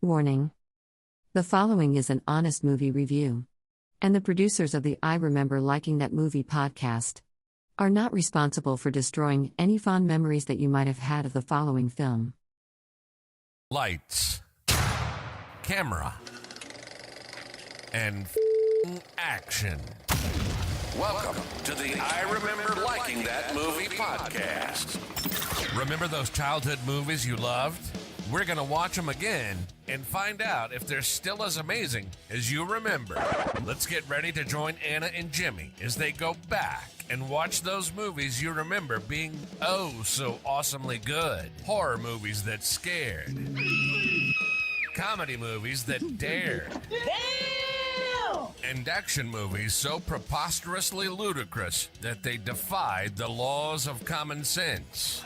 Warning. The following is an honest movie review. And the producers of the I Remember Liking That Movie podcast are not responsible for destroying any fond memories that you might have had of the following film. Lights, camera, and action. Welcome to the I Remember Liking That Movie podcast. Remember those childhood movies you loved? We're going to watch them again and find out if they're still as amazing as you remember. Let's get ready to join Anna and Jimmy as they go back and watch those movies you remember being oh so awesomely good. Horror movies that scared. Comedy movies that dared. And action movies so preposterously ludicrous that they defied the laws of common sense.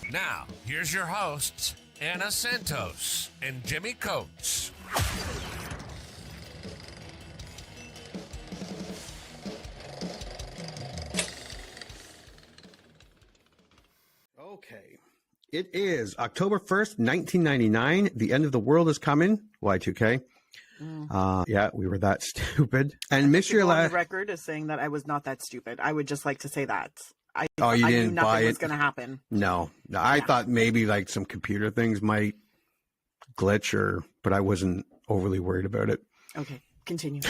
Now, here's your hosts, Anna Santos and Jimmy Coates. Okay. It is October 1st, 1999. The end of the world is coming. Y2K. Yeah, we were that stupid. And Mystery on the record is saying that I was not that stupid. I would just like to say that. You I didn't knew nothing buy it? was going to happen. No, I thought maybe like some computer things might glitch but I wasn't overly worried about it. Okay, continue.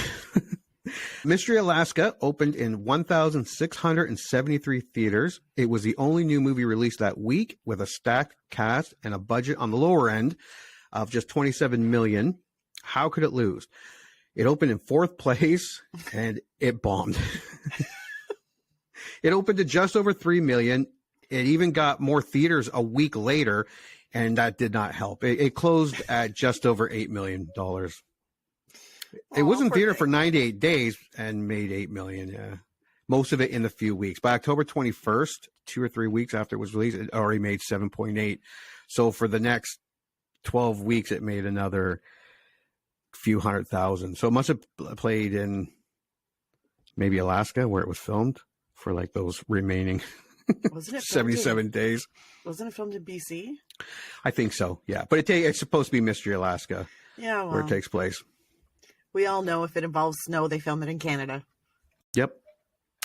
Mystery Alaska opened in 1,673 theaters. It was the only new movie released that week with a stacked cast and a budget on the lower end of just $27 million. How could it lose? It opened in fourth place and it bombed. It opened to just over 3 million. It even got more theaters a week later, and that did not help. It closed at just over $8 million. It was in theater for 98 days and made $8 million. Yeah, most of it in a few weeks. By October 21st, 2 or 3 weeks after it was released, it already made 7.8. So for the next 12 weeks, it made another few hundred thousand. So it must have played in maybe Alaska where it was filmed for like those remaining 77 days. Wasn't it filmed in BC? I think so, yeah. But it's supposed to be Mystery Alaska, yeah, where it takes place. We all know if it involves snow, they film it in Canada. Yep.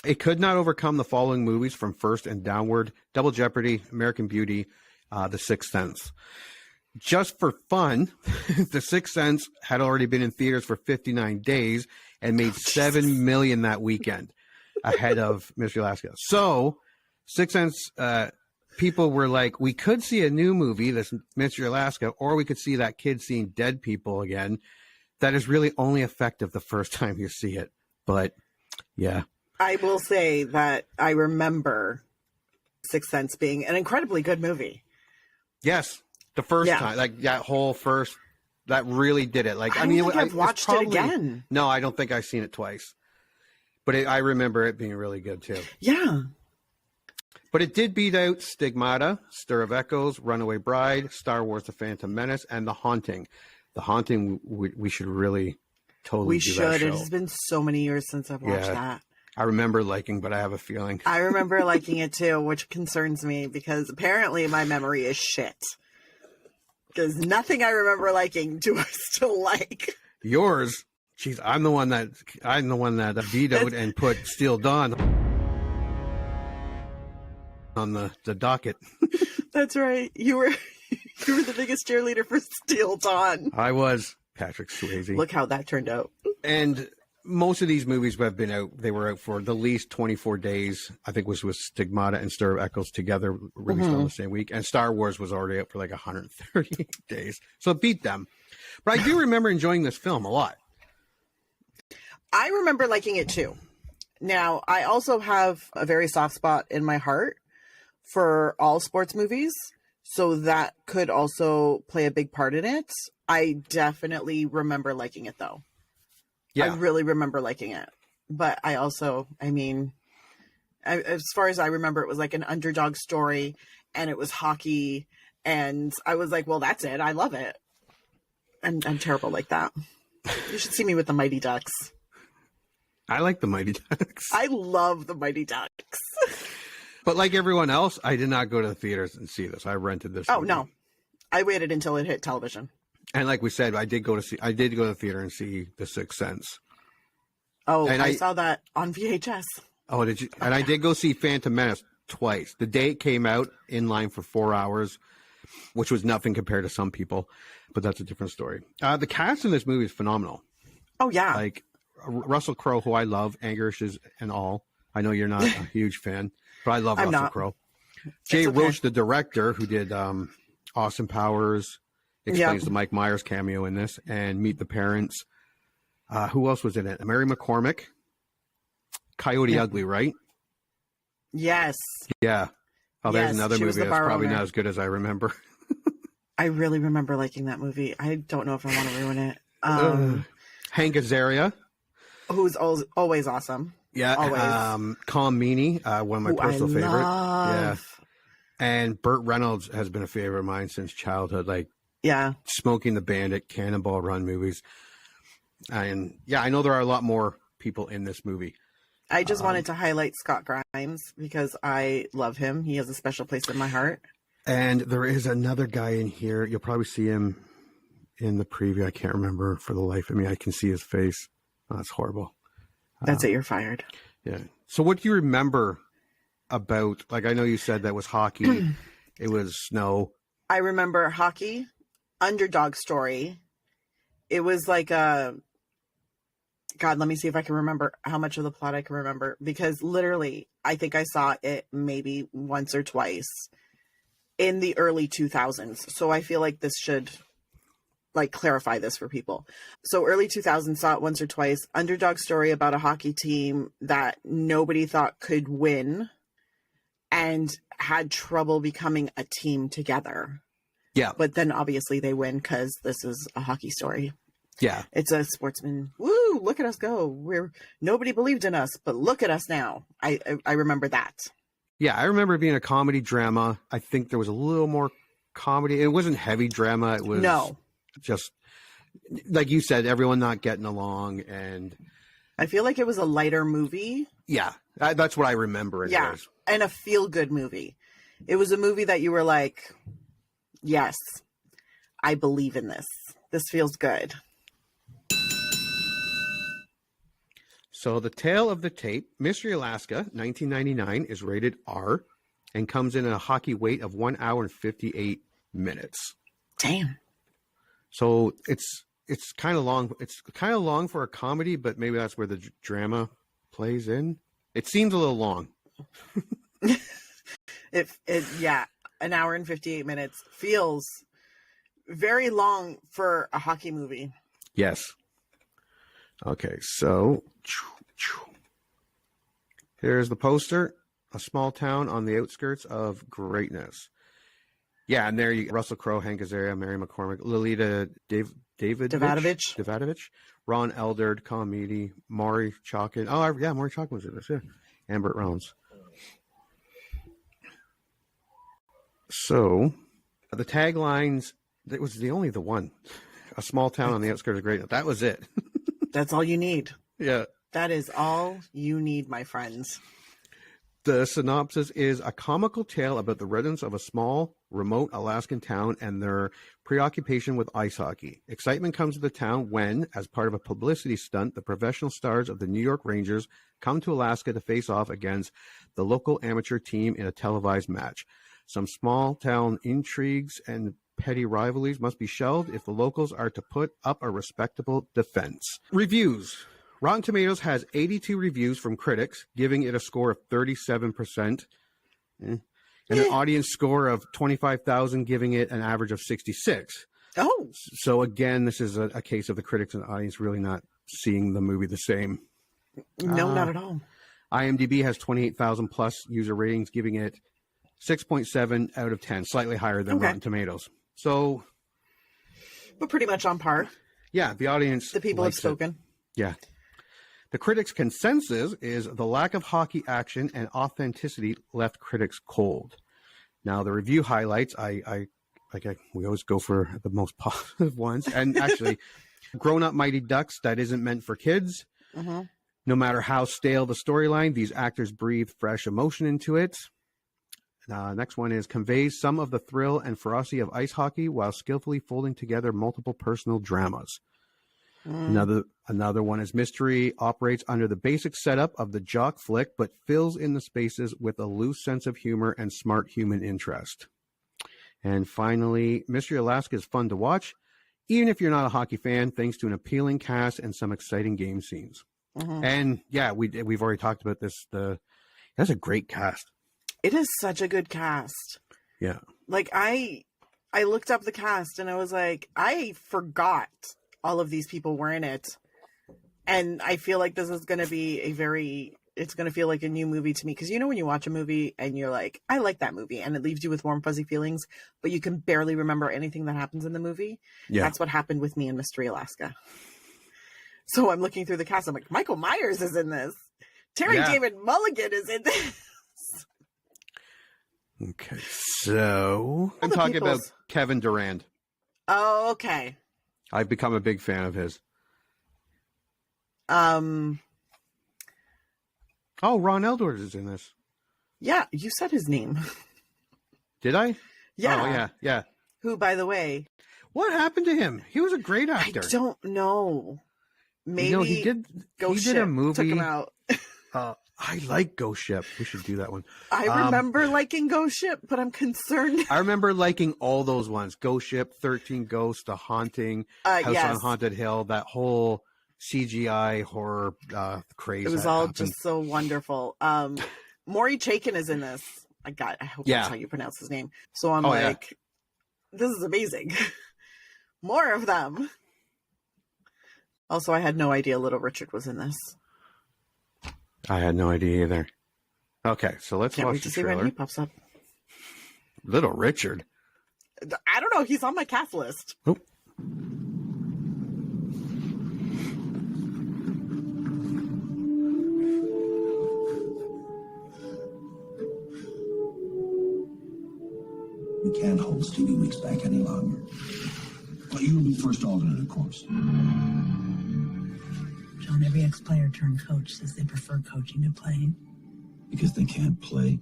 It could not overcome the following movies from first and downward: Double Jeopardy, American Beauty, The Sixth Sense. Just for fun, The Sixth Sense had already been in theaters for 59 days and made $7 million that weekend, ahead of Mystery Alaska. So, Sixth Sense, people were like, we could see a new movie, this Mystery Alaska, or we could see that kid seeing dead people again. That is really only effective the first time you see it. But, yeah. I will say that I remember Sixth Sense being an incredibly good movie. Yes. The first time, like that whole first, that really did it. Like, I mean, I've watched it again. No, I don't think I've seen it twice. But I remember it being really good too. Yeah. But it did beat out Stigmata, Stir of Echoes, Runaway Bride, Star Wars: The Phantom Menace, and The Haunting. The Haunting, we should really totally do that show. It has been so many years since I've watched that. I remember liking, but I have a feeling. I remember liking it too, which concerns me because apparently my memory is shit. Because nothing I remember liking do I still like. Yours, jeez, I'm the one that vetoed and put Steel Dawn on the docket. That's right. You were the biggest cheerleader for Steel Dawn. I was. Patrick Swayze. Look how that turned out. And most of these movies have been out. They were out for the least 24 days. I think was with Stigmata and Stir of Echoes together, released on the same week. And Star Wars was already out for like 130 days. So it beat them. But I do remember enjoying this film a lot. I remember liking it too. Now, I also have a very soft spot in my heart for all sports movies. So that could also play a big part in it. I definitely remember liking it though. Yeah. I really remember liking it. But I also, as far as I remember, it was like an underdog story and it was hockey. And I was like, well, that's it. I love it. And I'm terrible like that. You should see me with the Mighty Ducks. I like the Mighty Ducks. I love the Mighty Ducks. But like everyone else, I did not go to the theaters and see this. I rented this. Oh, no. I waited until it hit television. And like we said, I did go to the theater and see The Sixth Sense. Oh, and I saw that on VHS. Oh, did you? And I did go see Phantom Menace twice. The day it came out, in line for 4 hours, which was nothing compared to some people, but that's a different story. The cast in this movie is phenomenal. Oh, yeah. Like Russel Crowe, who I love, Angerishes and all. I know you're not a huge fan, but I love Russell Crowe. Jay Roach, the director, who did Austin Powers, explains the Mike Myers cameo in this, and Meet the Parents. Who else was in it? Mary McCormack. Coyote Ugly, right? Yes. Yeah. Oh, there's another movie that's probably owner. not as good as I remember. I really remember liking that movie. I don't know if I want to ruin it. Hank Azaria. Who's always awesome. Yeah. Always. Calm Meaney, one of my personal favorite. Yeah. And Burt Reynolds has been a favorite of mine since childhood. Like, Smoking the Bandit, Cannonball Run movies. And I know there are a lot more people in this movie. I just wanted to highlight Scott Grimes because I love him. He has a special place in my heart. And there is another guy in here. You'll probably see him in the preview. I can't remember for the life of me. I can see his face. Oh, that's horrible. That's it. You're fired. Yeah. So what do you remember about, like, I know you said that was hockey. It was snow. I remember hockey, underdog story. It was like God, let me see if I can remember how much of the plot I can remember, because literally I think I saw it maybe once or twice in the early 2000s. So I feel like this should like clarify this for people. So early 2000s, saw it once or twice. Underdog story about a hockey team that nobody thought could win and had trouble becoming a team together. Yeah. But then obviously they win because this is a hockey story. Yeah. It's a sportsman. Woo, look at us go. Nobody believed in us, but look at us now. I remember that. Yeah, I remember it being a comedy drama. I think there was a little more comedy. It wasn't heavy drama. It was just, like you said, everyone not getting along. And I feel like it was a lighter movie. Yeah, that's what I remember. Anyways. And a feel-good movie. It was a movie that you were like, yes, I believe in this. This feels good. So The Tale of the Tape, Mystery Alaska, 1999, is rated R and comes in at a hockey wait of 1 hour and 58 minutes. Damn. So it's kind of long. It's kind of long for a comedy, but maybe that's where the drama plays in. It seems a little long. An hour and 58 minutes feels very long for a hockey movie. Yes. Okay, so here's the poster. A small town on the outskirts of greatness. Yeah, and there you Russell Crowe, Hank Azaria, Mary McCormack, Lolita Davidovich, Ron Eldard, Colin Meady, Maury Chalkin. Oh, yeah, Maury Chalkin was in this, yeah. And Burt Reynolds. So, the taglines, it was the one. A small town on the outskirts of greatness. That was it. That's all you need. Yeah. That is all you need, my friends. The synopsis is a comical tale about the residents of a small, remote Alaskan town and their preoccupation with ice hockey. Excitement comes to the town when, as part of a publicity stunt, the professional stars of the New York Rangers come to Alaska to face off against the local amateur team in a televised match. Some small-town intrigues and petty rivalries must be shelved if the locals are to put up a respectable defense. Reviews. Rotten Tomatoes has 82 reviews from critics, giving it a score of 37%, and an audience score of 25,000, giving it an average of 66. Oh. So again, this is a case of the critics and the audience really not seeing the movie the same. No, not at all. IMDb has 28,000 plus user ratings, giving it 6.7 out of 10, slightly higher than Rotten Tomatoes. So, but pretty much on par. Yeah, the audience. The people have spoken. Yeah. The critics' consensus is the lack of hockey action and authenticity left critics cold. Now, the review highlights, we always go for the most positive ones. And actually, grown-up Mighty Ducks, that isn't meant for kids. Mm-hmm. No matter how stale the storyline, these actors breathe fresh emotion into it. Next one is conveys some of the thrill and ferocity of ice hockey while skillfully folding together multiple personal dramas. Another one is mystery operates under the basic setup of the jock flick, but fills in the spaces with a loose sense of humor and smart human interest. And finally, Mystery Alaska is fun to watch, even if you're not a hockey fan, thanks to an appealing cast and some exciting game scenes. And yeah, we've already talked about this. That's a great cast. It is such a good cast. Yeah. Like I looked up the cast and I was like, I forgot all of these people were in it. And I feel like this is going to be it's going to feel like a new movie to me. Because you know when you watch a movie and you're like, I like that movie. And it leaves you with warm, fuzzy feelings, but you can barely remember anything that happens in the movie. Yeah. That's what happened with me in Mystery Alaska. So I'm looking through the cast. I'm like, Michael Myers is in this. Terry David Mulligan is in this. Okay, so I'm talking about Kevin Durand. Oh, okay. I've become a big fan of his. Oh, Ron Eldridge is in this. Yeah, you said his name. Did I? Yeah. Oh, yeah. Who, by the way... What happened to him? He was a great actor. I don't know. Maybe he did a movie. Took him out. I like Ghost Ship. We should do that one. I remember liking Ghost Ship, but I'm concerned. I remember liking all those ones. Ghost Ship, 13 Ghosts, The Haunting, House on Haunted Hill, that whole CGI horror craze. It was all happened. Just so wonderful. Maury Chaykin is in this. I hope that's how you pronounce his name. So I'm this is amazing. More of them. Also, I had no idea Little Richard was in this. I had no idea either. Okay, so let's watch the trailer. See when he pops up. Little Richard. I don't know. He's on my cast list. Oh. We can't hold Stevie Weeks back any longer. But you'll be first alternate, of course. John, every ex-player turned coach says they prefer coaching to playing. Because they can't play.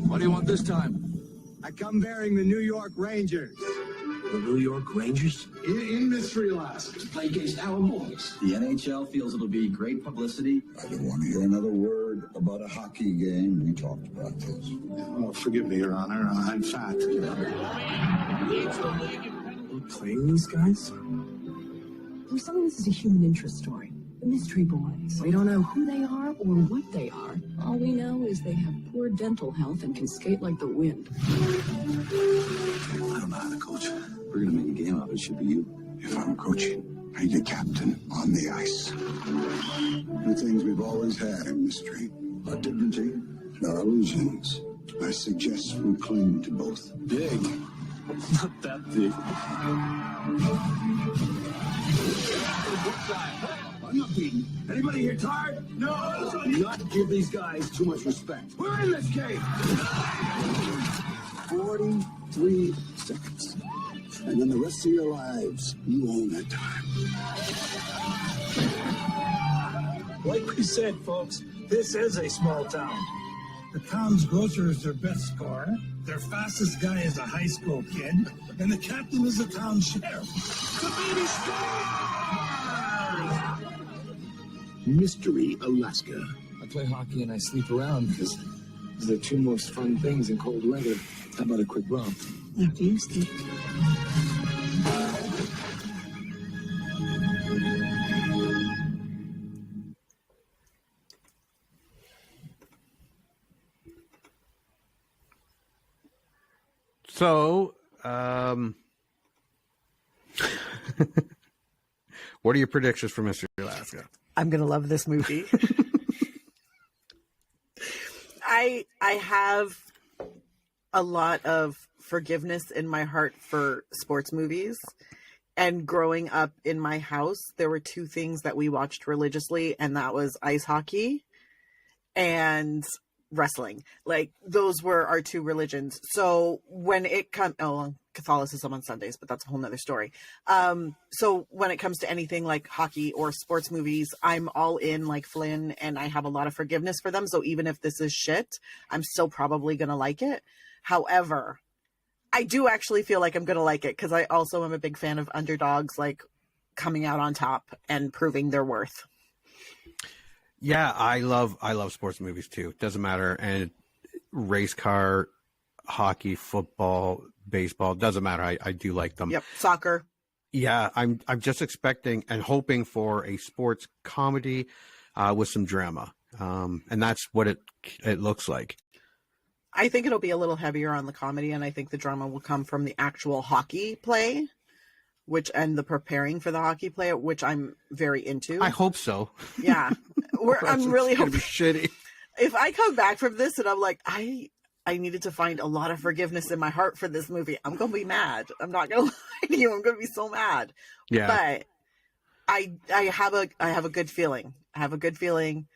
What do you want this time? I come bearing the New York Rangers. The New York Rangers? In Mystery Alaska. To play against our boys. The NHL feels it'll be great publicity. I don't want to hear another word about a hockey game. We talked about this. Oh, forgive me, Your Honor. In fact... We're playing these guys? We're selling this as a human interest story. The Mystery Boys. We don't know who they are or what they are. All we know is they have poor dental health and can skate like the wind. I don't know how to coach. We're going to make a game of it. It should be you. If I'm coaching, I need a captain on the ice. The things we've always had in mystery. Our dignity and our illusions. I suggest we cling to both. Big. Not that big. I'm not beaten. Anybody here tired? No! Do not give these guys too much respect. We're in this game! 43 seconds. And then the rest of your lives, you own that time. Like we said, folks, this is a small town. The town's grocer is their best scorer. Their fastest guy is a high school kid. And the captain is the town sheriff. The baby stars! Mystery Alaska. I play hockey and I sleep around because those are the two most fun things in cold weather. How about a quick romp? After you, Steve. So, what are your predictions for Mystery Alaska? I'm going to love this movie. I have a lot of forgiveness in my heart for sports movies. And growing up in my house, there were two things that we watched religiously, and that was ice hockey and wrestling. Like, those were our two religions. So when it comes, Catholicism on Sundays, but that's a whole nother story. So when it comes to anything like hockey or sports movies, I'm all in like Flynn, and I have a lot of forgiveness for them. So even if this is shit, I'm still probably going to like it. However, I do actually feel like I'm going to like it because I also am a big fan of underdogs, like coming out on top and proving their worth. Yeah, I love sports movies too. Doesn't matter. And race car, hockey, football, baseball, doesn't matter. I do like them. Yep. Soccer. Yeah, I'm just expecting and hoping for a sports comedy with some drama. And that's what it looks like. I think it'll be a little heavier on the comedy, and I think the drama will come from the actual hockey play, and the preparing for the hockey play, which I'm very into. I hope so. Yeah. I'm really hoping. Be shitty. If I come back from this and I'm like, I needed to find a lot of forgiveness in my heart for this movie, I'm going to be mad. I'm not going to lie to you. I'm going to be so mad. Yeah. But I have a good feeling. I have a good feeling.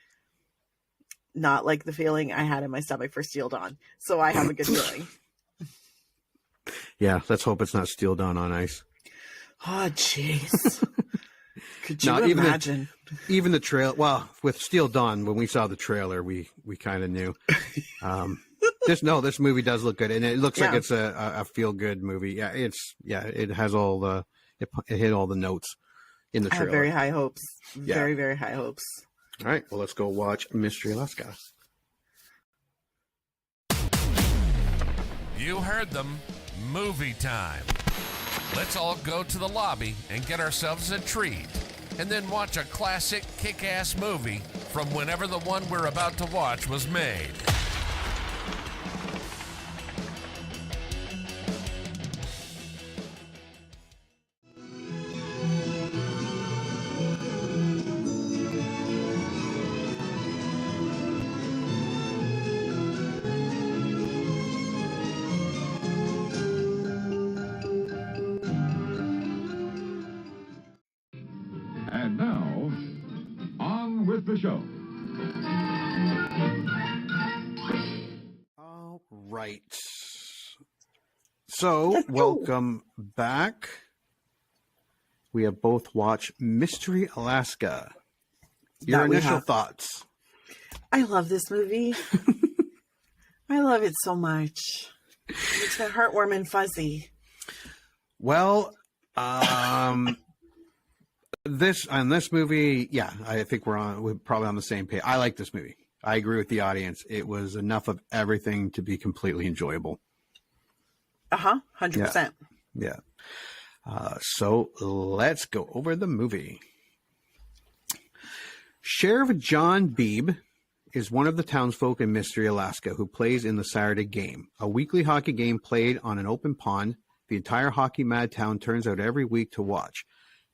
Not like the feeling I had in my stomach for Steel Dawn. So I have a good feeling. Yeah, let's hope it's not Steel Dawn on Ice. Oh, jeez. Could you imagine? Even the trail. Well, with Steel Dawn, when we saw the trailer, we kind of knew. This movie does look good, and it looks like it's a feel good movie. Yeah, it has all the it hit all the notes in the trailer. I have very high hopes. Yeah. Very, very high hopes. All right, well, let's go watch Mystery Alaska. You heard them. Movie time. Let's all go to the lobby and get ourselves a treat, and then watch a classic kick-ass movie from whenever the one we're about to watch was made. And now, on with the show. All right. So, welcome back. We have both watched Mystery Alaska. Your initial thoughts? I love this movie. I love it so much. It makes my heart warm and fuzzy. Well, this movie, yeah, I think we're probably on the same page. I like this movie. I agree with the audience. It was enough of everything to be completely enjoyable. 100%. Yeah. So let's go over the movie. Sheriff John Beebe is one of the townsfolk in Mystery Alaska who plays in the Saturday Game, a weekly hockey game played on an open pond. The entire hockey mad town turns out every week to watch.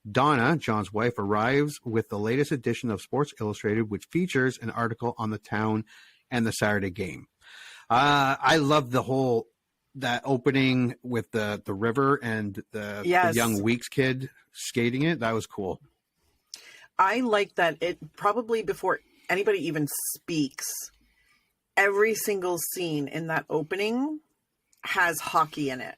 Donna, John's wife, arrives with the latest edition of Sports Illustrated, which features an article on the town and the Saturday Game. I love that opening with the river and the young Weeks kid skating it. That was cool. I like that it probably before anybody even speaks, every single scene in that opening has hockey in it.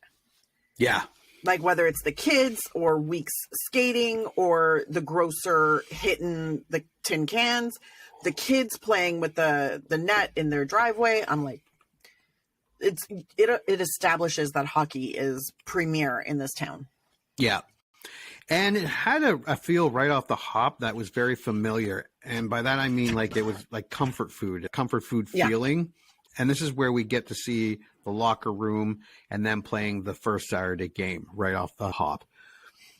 Yeah. Like whether it's the kids or Weeks skating or the grocer hitting the tin cans, the kids playing with the net in their driveway. I'm like, it establishes that hockey is premier in this town. Yeah. And it had a feel right off the hop that was very familiar. And by that, I mean, like, it was like comfort food feeling. And this is where we get to see the locker room and them playing the first Saturday Game right off the hop.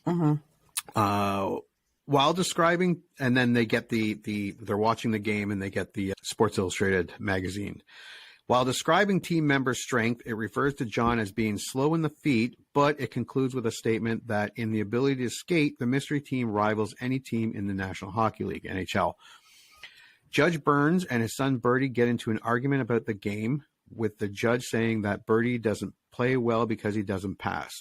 Mm-hmm. While describing, and then they get they're watching the game and they get the Sports Illustrated magazine. While describing team members' strength, it refers to John as being slow in the feet, but it concludes with a statement that in the ability to skate, the mystery team rivals any team in the National Hockey League, NHL. Judge Burns and his son Bertie get into an argument about the game, with the judge saying that Bertie doesn't play well because he doesn't pass.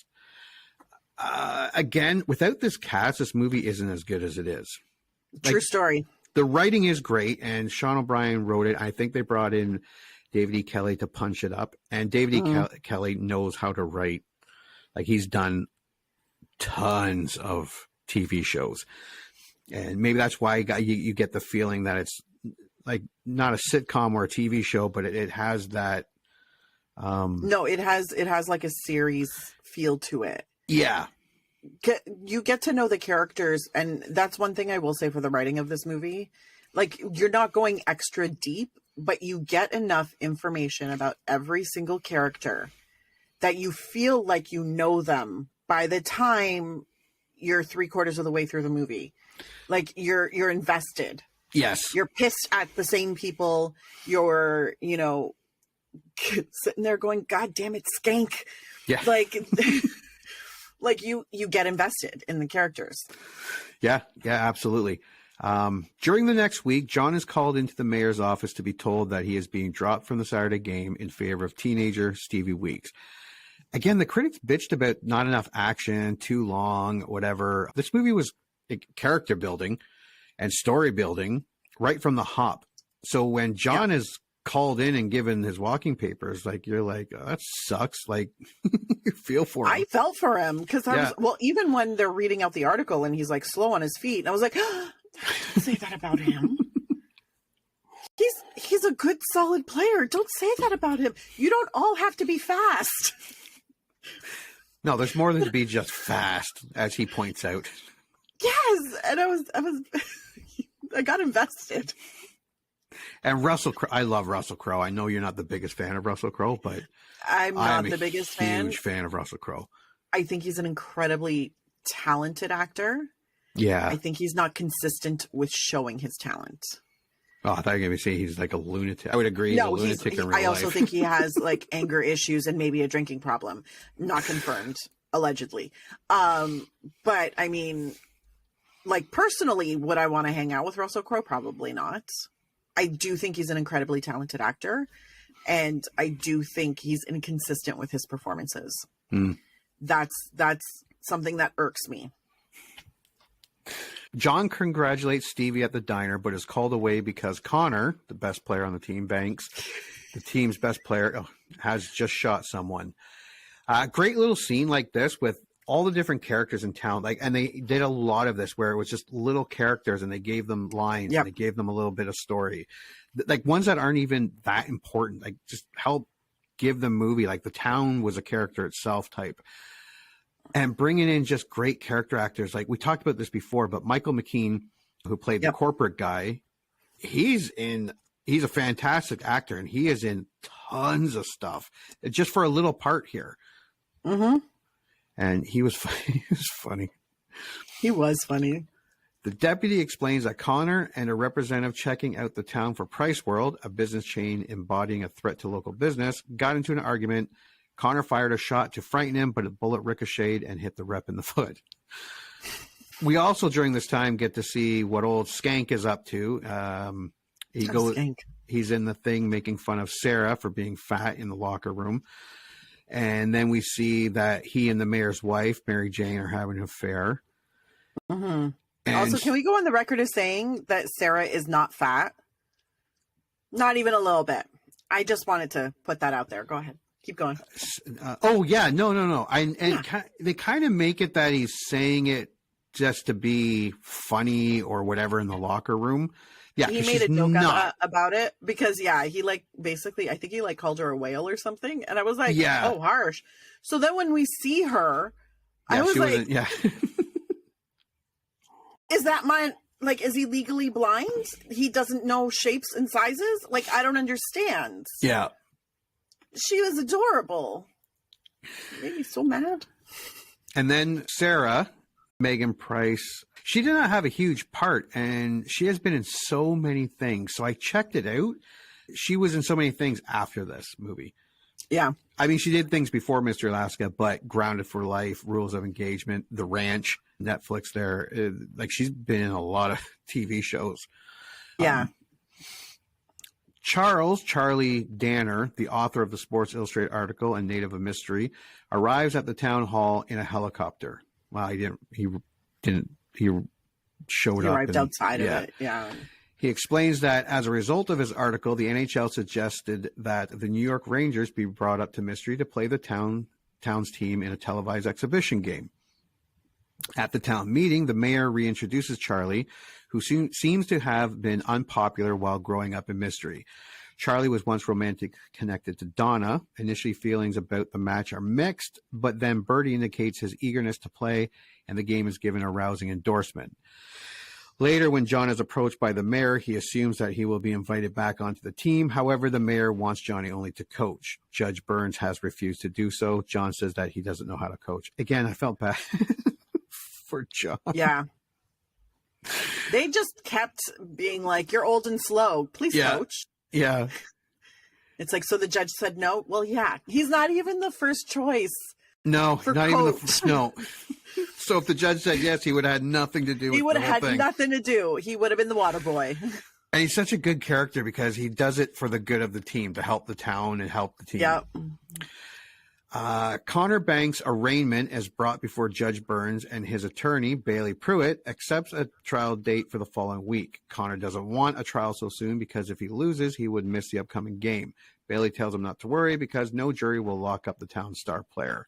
Again, without this cast, this movie isn't as good as it is. True story. The writing is great, and Sean O'Brien wrote it. I think they brought in David E. Kelly to punch it up, and David E. Kelly knows how to write Like, he's done tons of TV shows, and maybe that's why you get the feeling that it's like not a sitcom or a TV show, but it has that. No, it has like a series feel to it. Yeah. You get to know the characters, and that's one thing I will say for the writing of this movie. Like, you're not going extra deep, but you get enough information about every single character that you feel like you know them by the time you're 3/4 of the way through the movie. Like, you're invested. Yes. You're pissed at the same people. You're, sitting there going, God damn it, skank. Yeah. Like you get invested in the characters. Yeah, absolutely. During the next week, John is called into the mayor's office to be told that he is being dropped from the Saturday game in favor of teenager Stevie Weeks. Again, the critics bitched about not enough action, too long, whatever. This movie was character building and story building right from the hop. So when John is called in and given his walking papers, like, you're like, oh, that sucks. Like, you feel for him. I felt for him because even when they're reading out the article and he's like slow on his feet, and I was like, don't say that about him. He's a good, solid player. Don't say that about him. You don't all have to be fast. No, there's more than to be just fast, as he points out. Yes, and I was I got invested. And Russell Crowe, I love Russell Crowe. I know you're not the biggest fan of Russell Crowe, but I'm not the biggest fan. Huge fan of Russell Crowe. I think he's an incredibly talented actor. Yeah. I think he's not consistent with showing his talent. Oh, I thought you were going to say he's like a lunatic. I would agree. He's a lunatic in real life. I also think he has like anger issues and maybe a drinking problem. Not confirmed, allegedly. But I mean, like, personally, would I want to hang out with Russell Crowe? Probably not. I do think he's an incredibly talented actor, and I do think he's inconsistent with his performances. That's something that irks me. John congratulates Stevie at the diner, but is called away because Connor, the best player on the team, Banks, the team's best player, has just shot someone. Great little scene like this with all the different characters in town, and they did a lot of this where it was just little characters and they gave them lines and they gave them a little bit of story, like ones that aren't even that important, like just help give the movie, like the town was a character itself type, and bringing in just great character actors. Like, we talked about this before, but Michael McKean, who played the corporate guy, he's a fantastic actor, and he is in tons of stuff just for a little part here. And he was funny. He was funny. The deputy explains that Connor and a representative checking out the town for Price World, a business chain embodying a threat to local business, got into an argument. Connor fired a shot to frighten him, but a bullet ricocheted and hit the rep in the foot. We also, during this time, get to see what old Skank is up to. He's in the thing making fun of Sarah for being fat in the locker room. And then we see that he and the mayor's wife, Mary Jane, are having an affair. And also, can we go on the record as saying that Sarah is not fat? Not even a little bit. I just wanted to put that out there. Go ahead. Keep going. No. They kind of make it that he's saying it just to be funny or whatever in the locker room. Yeah, he made a joke about it because he basically, I think he called her a whale or something, and I was like, oh, harsh. So then when we see her, I was like, is that is he legally blind? He doesn't know shapes and sizes? Like, I don't understand. Yeah. She was adorable. Made me so mad. And then Sarah, Megan Price, she did not have a huge part, and she has been in so many things. So I checked it out. She was in so many things after this movie. Yeah. I mean, she did things before Mr. Alaska, but Grounded for Life, Rules of Engagement, The Ranch, Netflix there. She's been in a lot of TV shows. Yeah. Charlie Danner, the author of the Sports Illustrated article and native of Mystery, arrives at the town hall in a helicopter. Well, he didn't. He showed up. He arrived outside of it. Yeah. He explains that as a result of his article, the NHL suggested that the New York Rangers be brought up to Mystery to play the town town's team in a televised exhibition game. At the town meeting, the mayor reintroduces Charlie, who seems to have been unpopular while growing up in Mystery. Charlie was once romantically connected to Donna. Initially, feelings about the match are mixed, but then Bertie indicates his eagerness to play, and the game is given a rousing endorsement. Later, when John is approached by the mayor, he assumes that he will be invited back onto the team. However, the mayor wants Johnny only to coach. Judge Burns has refused to do so. John says that he doesn't know how to coach. Again, I felt bad for John. Yeah. They just kept being like, you're old and slow. Please coach. Yeah. It's like, so the judge said no? Well, yeah. He's not even the first choice. No, not coach. even no. So if the judge said yes, he would have had nothing to do with it. He would have had nothing to do. He would have been the water boy. And he's such a good character because he does it for the good of the team, to help the town and help the team. Yeah. Connor Banks' arraignment is brought before Judge Burns, and his attorney, Bailey Pruitt, accepts a trial date for the following week. Connor doesn't want a trial so soon because if he loses, he would miss the upcoming game. Bailey tells him not to worry because no jury will lock up the town's star player.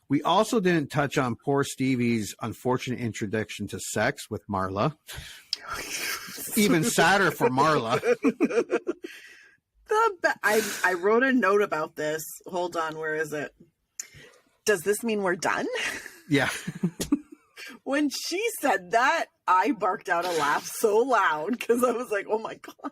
We also didn't touch on poor Stevie's unfortunate introduction to sex with Marla. Even sadder for Marla. I wrote a note about this. Hold on, where is it? Does this mean we're done? Yeah. When she said that, I barked out a laugh so loud because I was like, oh my God.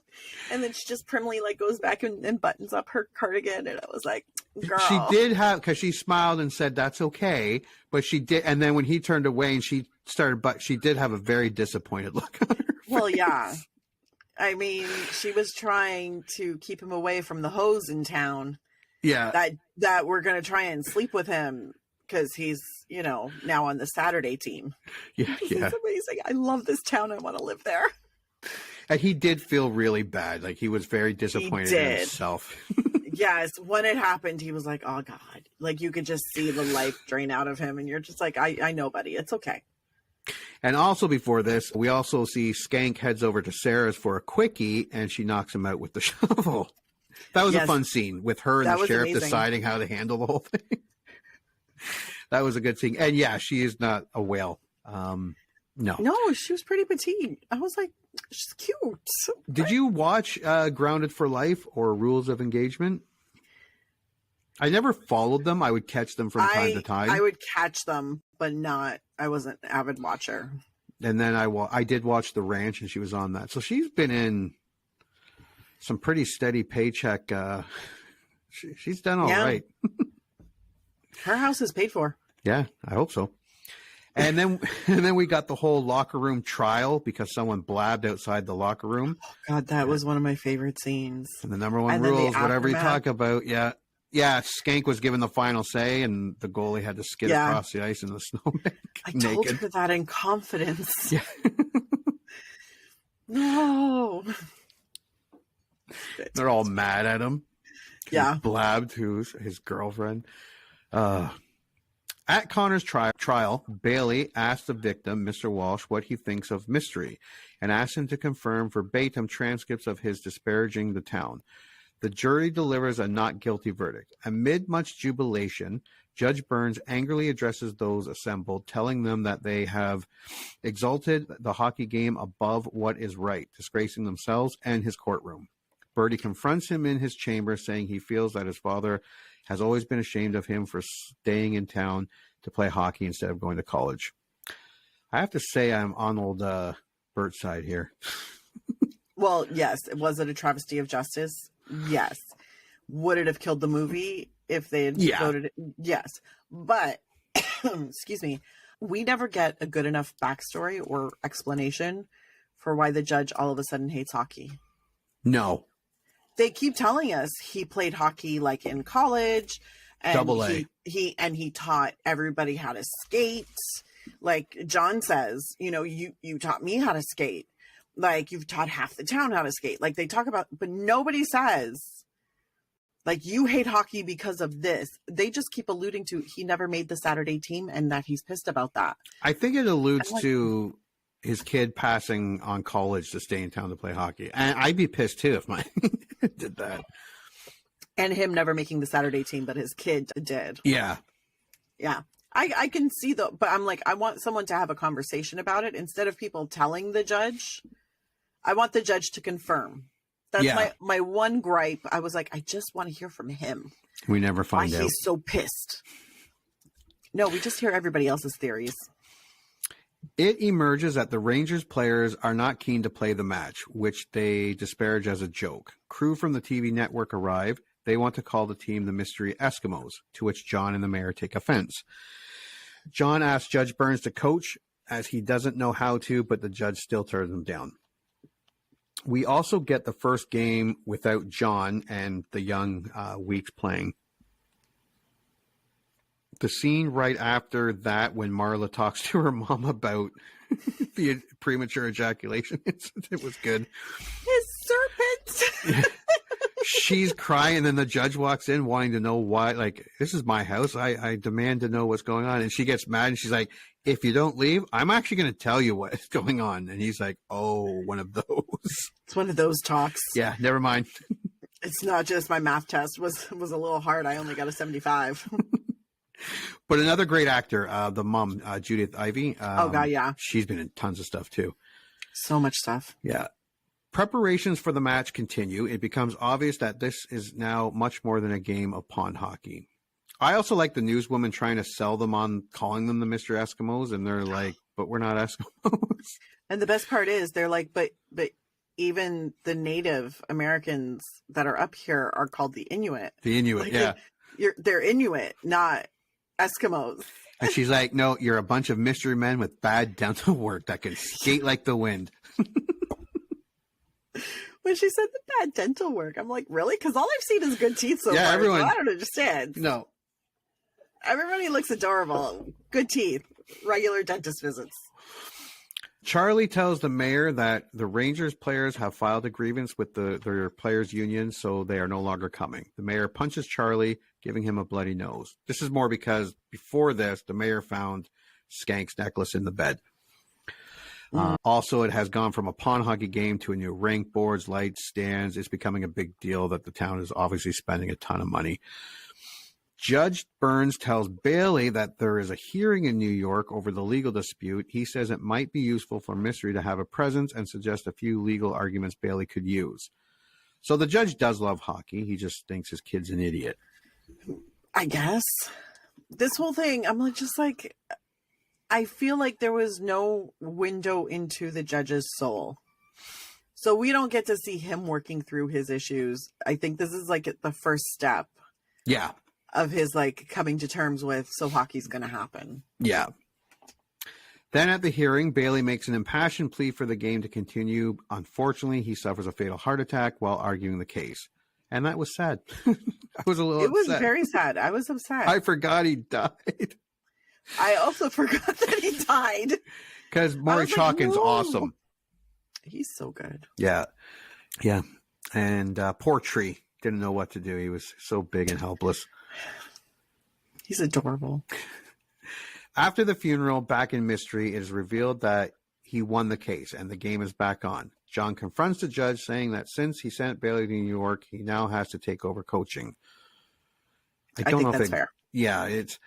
And then she just primly like goes back and buttons up her cardigan. And I was like, girl. She did have, because she smiled and said, that's okay. But she did. And then when he turned away and she started, but she did have a very disappointed look on her face. Well, yeah. I mean, she was trying to keep him away from the hoes in town. Yeah. That we're going to try and sleep with him because he's, you know, now on the Saturday team. Yeah. This is amazing. I love this town. I want to live there. And he did feel really bad. Like he was very disappointed in himself. Yes. When it happened, he was like, oh God. Like you could just see the life drain out of him. And you're just like, I know, buddy. It's okay. And also before this, we also see Skank heads over to Sarah's for a quickie, and she knocks him out with the shovel. That was a fun scene with her and the sheriff amazing. Deciding how to handle the whole thing. That was a good scene. And yeah, she is not a whale. No, she was pretty petite. I was like, she's cute. Did you watch Grounded for Life or Rules of Engagement? I never followed them. I would catch them from time to time. I would catch them, but I wasn't an avid watcher. And then I did watch The Ranch, and she was on that. So she's been in some pretty steady paycheck. She's done all right. Her house is paid for. Yeah, I hope so. And then we got the whole locker room trial because someone blabbed outside the locker room. Oh, God, that was one of my favorite scenes. And the number one rule is whatever you talk about. Yeah. Yeah, Skank was given the final say, and the goalie had to skid across the ice in the snowbank. I told her that in confidence. Yeah. No. They're all mad at him. Yeah. He blabbed to his girlfriend. At Connor's trial, Bailey asked the victim, Mr. Walsh, what he thinks of Mystery, and asked him to confirm verbatim transcripts of his disparaging the town. The jury delivers a not guilty verdict. Amid much jubilation, Judge Burns angrily addresses those assembled, telling them that they have exalted the hockey game above what is right, disgracing themselves and his courtroom. Bertie confronts him in his chamber, saying he feels that his father has always been ashamed of him for staying in town to play hockey instead of going to college. I have to say I'm on old Burt's side here. Well, yes. Was it a travesty of justice? Yes. Would it have killed the movie if they had voted it? Yes. But, excuse me, we never get a good enough backstory or explanation for why the judge all of a sudden hates hockey. No. They keep telling us he played hockey like in college. And Double-A. He taught everybody how to skate. Like John says, you taught me how to skate. Like you've taught half the town how to skate. Like they talk about, but nobody says like you hate hockey because of this. They just keep alluding to he never made the Saturday team and that he's pissed about that. I think it alludes to his kid passing on college to stay in town to play hockey. And I'd be pissed too if my did that. And him never making the Saturday team, but his kid did. Yeah. Yeah. I can see but I'm like, I want someone to have a conversation about it instead of people telling the judge. I want the judge to confirm. That's my one gripe. I was like, I just want to hear from him. We never find out. He's so pissed. No, we just hear everybody else's theories. It emerges that the Rangers players are not keen to play the match, which they disparage as a joke. Crew from the TV network arrive. They want to call the team the Mystery Eskimos, to which John and the mayor take offense. John asks Judge Burns to coach, as he doesn't know how to, but the judge still turns him down. We also get the first game without John and the young Weeks playing. The scene right after that, when Marla talks to her mom about the premature ejaculation, it was good. His serpent. She's crying, and then the judge walks in wanting to know why. Like, this is my house. I demand to know what's going on. And she gets mad, and she's like, if you don't leave, I'm actually going to tell you what's going on. And he's like, oh, one of those. It's one of those talks. Yeah, never mind. It's not just my math test was a little hard. I only got a 75. But another great actor, the mom, Judith Ivey. Oh, God, yeah. She's been in tons of stuff, too. So much stuff. Yeah. Preparations for the match continue. It becomes obvious that this is now much more than a game of pond hockey. I also like the newswoman trying to sell them on calling them the Mr. Eskimos, and they're like, but we're not Eskimos. And the best part is they're like, but even the Native Americans that are up here are called the Inuit. The Inuit, like, yeah. They're Inuit, not Eskimos. And she's like, no, you're a bunch of mystery men with bad dental work that can skate like the wind. When she said the bad dental work, I'm like, really? Because all I've seen is good teeth so far. Everyone, so I don't understand. No. Everybody looks adorable. Good teeth. Regular dentist visits. Charlie tells the mayor that the Rangers players have filed a grievance with their players' union, so they are no longer coming. The mayor punches Charlie, giving him a bloody nose. This is more because before this, the mayor found Skank's necklace in the bed. Also, it has gone from a pond hockey game to a new rink, boards, lights, stands. It's becoming a big deal that the town is obviously spending a ton of money. Judge Burns tells Bailey that there is a hearing in New York over the legal dispute. He says it might be useful for Mystery to have a presence and suggests a few legal arguments Bailey could use. So the judge does love hockey. He just thinks his kid's an idiot. I guess. This whole thing, I'm just like... I feel like there was no window into the judge's soul. So we don't get to see him working through his issues. I think this is like the first step. Yeah. Of his like coming to terms with, so hockey's going to happen. Yeah. Then at the hearing, Bailey makes an impassioned plea for the game to continue. Unfortunately, he suffers a fatal heart attack while arguing the case. And that was sad. I was a little upset. It was very sad. I was upset. I forgot he died. I also forgot that he died. Because Maury Chalkin's awesome. He's so good. Yeah. Yeah. And poor Tree didn't know what to do. He was so big and helpless. He's adorable. After the funeral, back in Mystery, it is revealed that he won the case and the game is back on. John confronts the judge, saying that since he sent Bailey to New York, he now has to take over coaching. I don't know if that's fair. Yeah, it's...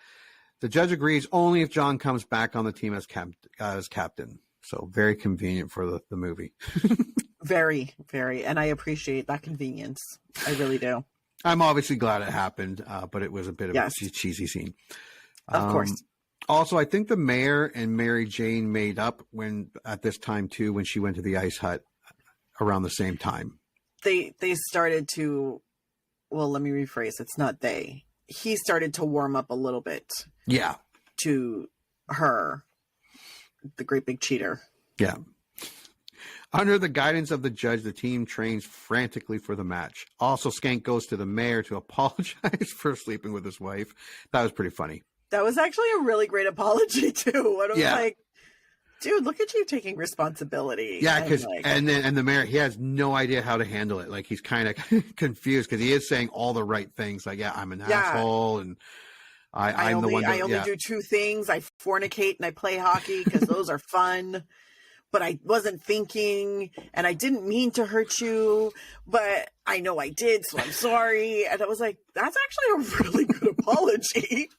The judge agrees only if John comes back on the team as captain. So very convenient for the movie. Very, very. And I appreciate that convenience. I really do. I'm obviously glad it happened, but it was a bit of a cheesy scene. Of course. Also, I think the mayor and Mary Jane made up at this time, too, when she went to the ice hut around the same time. They started to, well, let me rephrase. It's not they. He started to warm up a little bit. Yeah. To her, the great big cheater. Yeah. Under the guidance of the judge, the team trains frantically for the match. Also, Skank goes to the mayor to apologize for sleeping with his wife. That was pretty funny. That was actually a really great apology, too. And I was like, dude, look at you taking responsibility. Yeah, because and the mayor, he has no idea how to handle it. Like, he's kind of confused because he is saying all the right things. Like, I'm an asshole, and I'm the one. I only do two things. I fornicate and I play hockey because those are fun. but I wasn't thinking, and I didn't mean to hurt you, but I know I did, so I'm sorry. And I was like, that's actually a really good apology.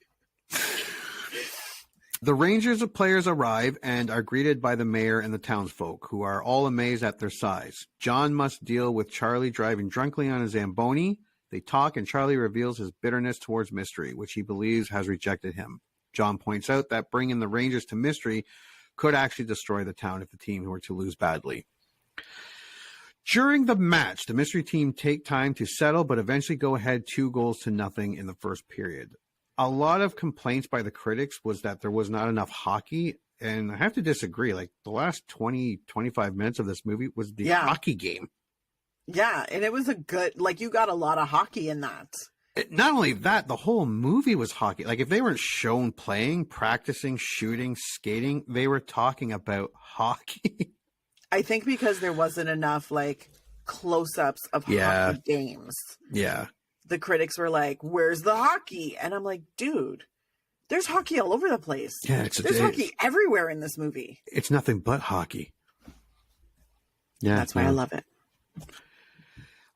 The Rangers of players arrive and are greeted by the mayor and the townsfolk, who are all amazed at their size. John must deal with Charlie driving drunkenly on a Zamboni. They talk, and Charlie reveals his bitterness towards Mystery, which he believes has rejected him. John points out that bringing the Rangers to Mystery could actually destroy the town if the team were to lose badly. During the match, the Mystery team take time to settle, but eventually go ahead 2-0 in the first period. A lot of complaints by the critics was that there was not enough hockey, and I have to disagree. Like, the last 20, 25 minutes of this movie was the hockey game. Yeah, and it was a good, like, you got a lot of hockey in that. Not only that, the whole movie was hockey. Like, if they weren't shown playing, practicing, shooting, skating, they were talking about hockey. I think because there wasn't enough, like, close-ups of hockey games. Yeah. The critics were like, where's the hockey? And I'm like, dude, there's hockey all over the place. Yeah, there's hockey everywhere in this movie. It's nothing but hockey. Yeah, that's why I love it.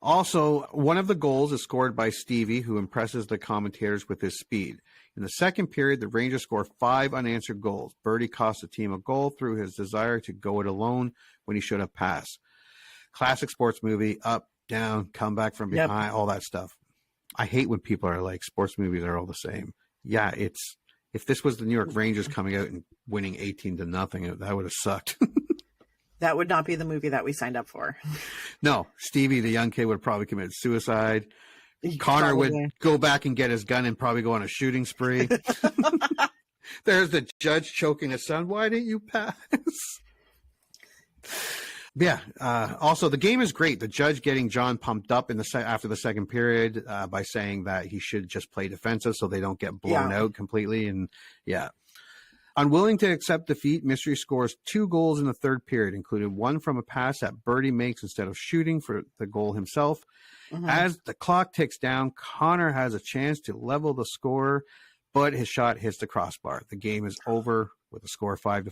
Also, one of the goals is scored by Stevie, who impresses the commentators with his speed. In the second period, the Rangers score 5 unanswered goals. Birdie cost the team a goal through his desire to go it alone when he should have passed. Classic sports movie, up, down, come back from behind, all that stuff. I hate when people are like, sports movies are all the same. Yeah, if this was the New York Rangers coming out and winning 18-0, that would have sucked. That would not be the movie that we signed up for. No, Stevie, the young kid, would probably commit suicide. Connor would go back and get his gun and probably go on a shooting spree. There's the judge choking his son. Why didn't you pass? Yeah. Also, the game is great. The judge getting John pumped up in after the second period by saying that he should just play defensive so they don't get blown out completely. And unwilling to accept defeat, Mystery scores 2 goals in the third period, including one from a pass that Birdie makes instead of shooting for the goal himself. Mm-hmm. As the clock ticks down, Connor has a chance to level the score, but his shot hits the crossbar. The game is over with a score 5-4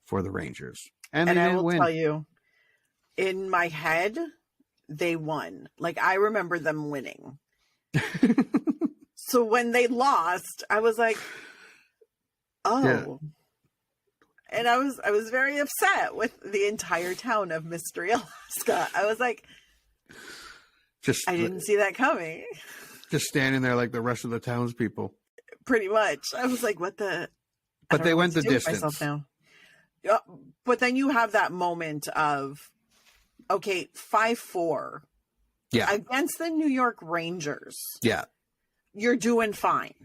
for the Rangers. And I will tell you, in my head, they won. Like, I remember them winning. So when they lost, I was like, oh. Yeah. And I was very upset with the entire town of Mystery, Alaska. I was like, I didn't see that coming. Just standing there like the rest of the townspeople. Pretty much. I was like, what the? But they went the distance. Now. But then you have that moment of, okay, 5-4. Yeah. Against the New York Rangers. Yeah. You're doing fine.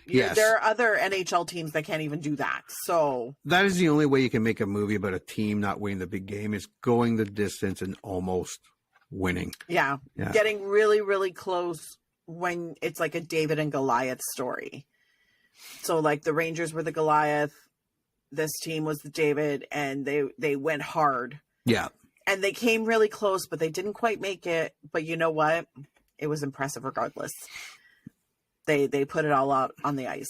Yes. There are other NHL teams that can't even do that. So that is the only way you can make a movie about a team not winning the big game, is going the distance and almost winning. Yeah. Getting really, really close when it's like a David and Goliath story. So like the Rangers were the Goliath, this team was the David, and they went hard. Yeah. And they came really close, but they didn't quite make it. But you know what? It was impressive regardless. They put it all out on the ice.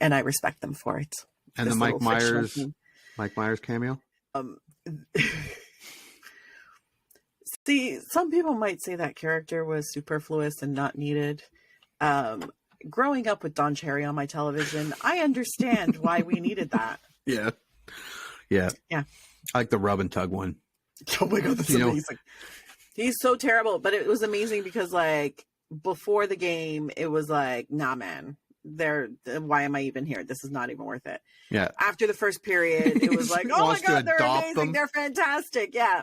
And I respect them for it. And the Mike Myers cameo? See, some people might say that character was superfluous and not needed. Growing up with Don Cherry on my television, I understand why we needed that. Yeah. Yeah. Yeah. I like the rub and tug one. Oh my God, that's amazing. He's so terrible, but it was amazing because like before the game, it was like, nah, man, why am I even here? This is not even worth it. Yeah. After the first period, it was like, oh my God, they're amazing. They're fantastic. Yeah.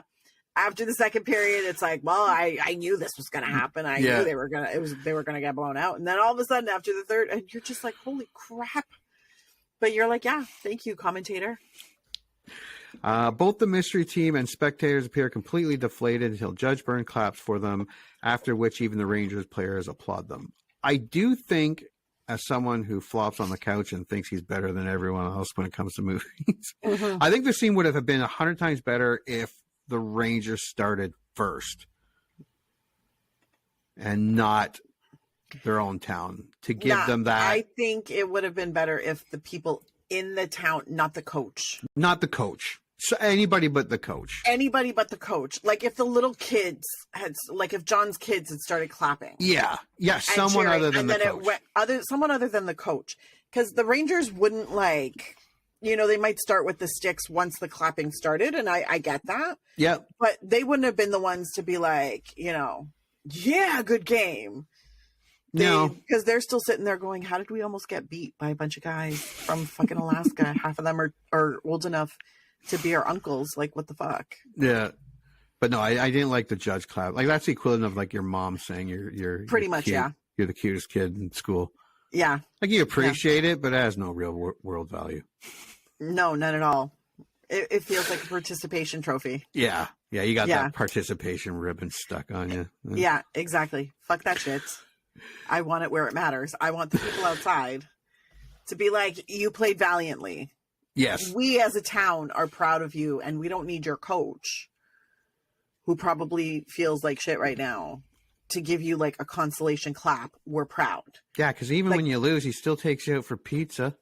After the second period, it's like, well, I knew this was going to happen. I knew they were going to get blown out. And then all of a sudden after the third, and you're just like, holy crap. But you're like, yeah, thank you, commentator. Both the Mystery team and spectators appear completely deflated until Judge Byrne claps for them, after which even the Rangers players applaud them. I do think, as someone who flops on the couch and thinks he's better than everyone else when it comes to movies, I think the scene would have been 100 times better if the Rangers started first and not their own town to give them that. I think it would have been better if the people in the town, not the coach. Not the coach. So anybody but the coach. Anybody but the coach. Like if the little kids had, like if John's kids had started clapping. Yeah. Yeah. Someone other than the coach. Someone other than the coach. Because the Rangers wouldn't like, you know, they might start with the sticks once the clapping started. And I get that. Yeah. But they wouldn't have been the ones to be like, you know, yeah, good game. No. Because they're still sitting there going, how did we almost get beat by a bunch of guys from fucking Alaska? Half of them are old enough to be our uncles. Like, what the fuck? Yeah. But no, I didn't like the judge clap. Like, that's the equivalent of like your mom saying you're pretty much cute. Yeah. You're the cutest kid in school. Yeah. Like, you appreciate it, but it has no real world value. No, none at all. It feels like a participation trophy. Yeah. Yeah. You got that participation ribbon stuck on you. Yeah, exactly. Fuck that shit. I want it where it matters. I want the people outside to be like, you played valiantly. Yes. We as a town are proud of you, and we don't need your coach, who probably feels like shit right now, to give you like a consolation clap. We're proud. Yeah, because even when you lose, he still takes you out for pizza.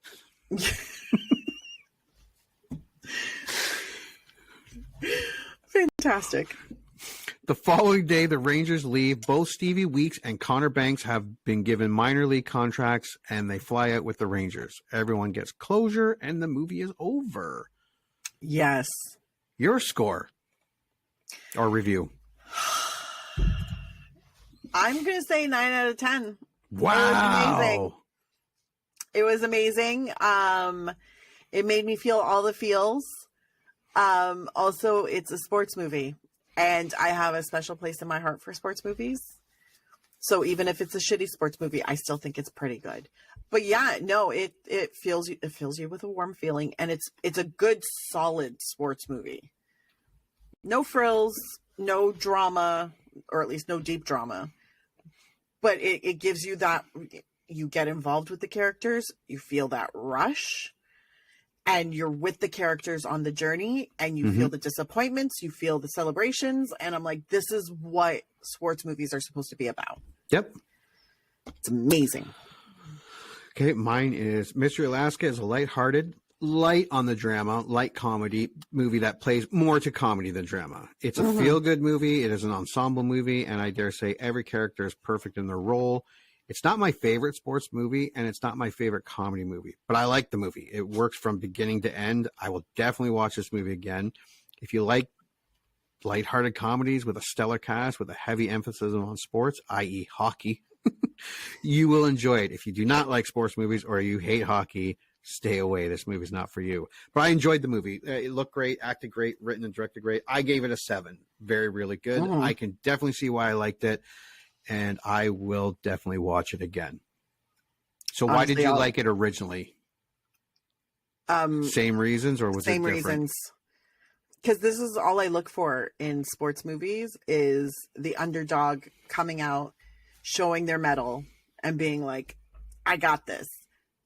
Fantastic. The following day, the Rangers leave. Both Stevie Weeks and Connor Banks have been given minor league contracts, and they fly out with the Rangers. Everyone gets closure, and the movie is over. Yes. Your score or review? I'm going to say 9 out of 10. Wow. It was amazing. It made me feel all the feels. Also, it's a sports movie. And I have a special place in my heart for sports movies. So even if it's a shitty sports movie, I still think it's pretty good. But yeah, no, it fills you with a warm feeling, and it's a good, solid sports movie. No frills, no drama, or at least no deep drama. But it gives you that, you get involved with the characters, you feel that rush. And you're with the characters on the journey, and you feel the disappointments, you feel the celebrations. And I'm like, this is what sports movies are supposed to be about. Yep. It's amazing. Okay, mine is Mystery Alaska is a lighthearted, light on the drama, light comedy movie that plays more to comedy than drama. It's a feel-good movie. It is an ensemble movie, and I dare say every character is perfect in their role. It's not my favorite sports movie, and it's not my favorite comedy movie, but I like the movie. It works from beginning to end. I will definitely watch this movie again. If you like lighthearted comedies with a stellar cast with a heavy emphasis on sports, i.e. hockey, you will enjoy it. If you do not like sports movies or you hate hockey, stay away. This movie's not for you. But I enjoyed the movie. It looked great, acted great, written and directed great. I gave it a 7. Very, really good. I can definitely see why I liked it. And I will definitely watch it again. So why did you like it originally? Same reasons, or was it different? Same reasons. Because this is all I look for in sports movies, is the underdog coming out, showing their mettle, and being like, I got this.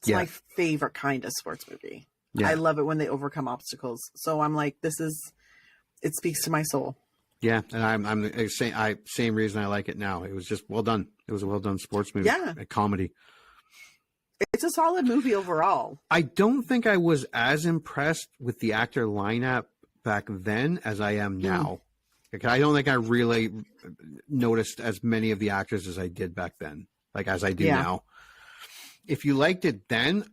It's my favorite kind of sports movie. Yeah. I love it when they overcome obstacles. So I'm like, it speaks to my soul. Yeah, and I'm saying same reason I like it now. It was just well done. It was a well done sports movie. Yeah, a comedy. It's a solid movie overall. I don't think I was as impressed with the actor lineup back then as I am now. I don't think I really noticed as many of the actors as I did back then, like as I do now. If you liked it then,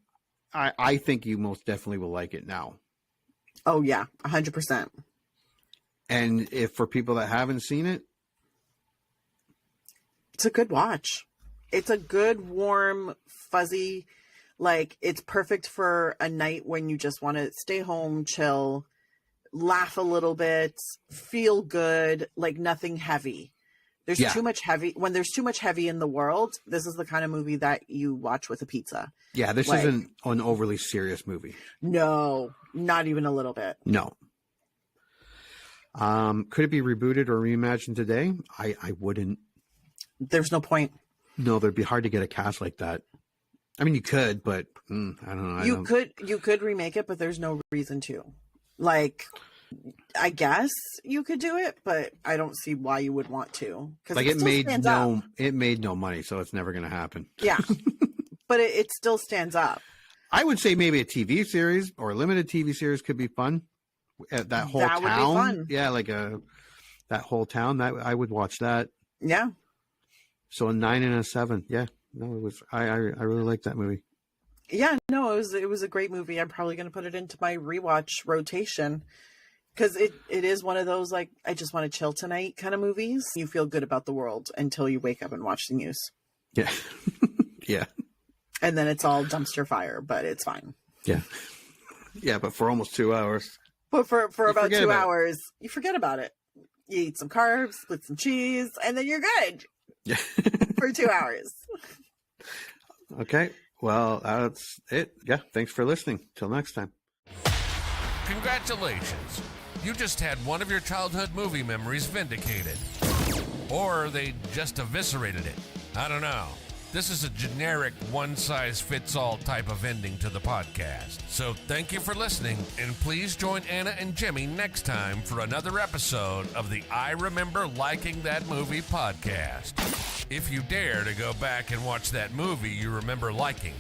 I think you most definitely will like it now. Oh yeah, 100%. And if for people that haven't seen it, it's a good watch. It's a good, warm, fuzzy, like it's perfect for a night when you just want to stay home, chill, laugh a little bit, feel good, like nothing heavy. There's too much heavy. When there's too much heavy in the world, this is the kind of movie that you watch with a pizza. Yeah, this isn't an overly serious movie. No, not even a little bit. No. Could it be rebooted or reimagined today? I wouldn't. There's no point. No, it'd be hard to get a cast like that. I mean, you could, but I don't know. You could remake it, but there's no reason to. Like, I guess you could do it, but I don't see why you would want to. Like it made no money, so it's never going to happen. Yeah, but it still stands up. I would say maybe a TV series or a limited TV series could be fun. That whole That town. would be fun. Yeah, like that whole town. That I would watch that. Yeah. So a 9 and a 7. Yeah. No, it was. I really like that movie. Yeah, no, it was a great movie. I'm probably going to put it into my rewatch rotation because it is one of those, like, I just want to chill tonight kind of movies. You feel good about the world until you wake up and watch the news. Yeah. Yeah. And then it's all dumpster fire, but it's fine. Yeah. Yeah, but for almost 2 hours. But for about 2 hours, it. you forget about it. You eat some carbs, put some cheese, and then you're good. Yeah. For 2 hours. Okay. Well, that's it. Yeah. Thanks for listening. Till next time. Congratulations. You just had one of your childhood movie memories vindicated. Or they just eviscerated it. I don't know. This is a generic one-size-fits-all type of ending to the podcast. So thank you for listening, and please join Anna and Jimmy next time for another episode of the I Remember Liking That Movie podcast. If you dare to go back and watch that movie you remember liking,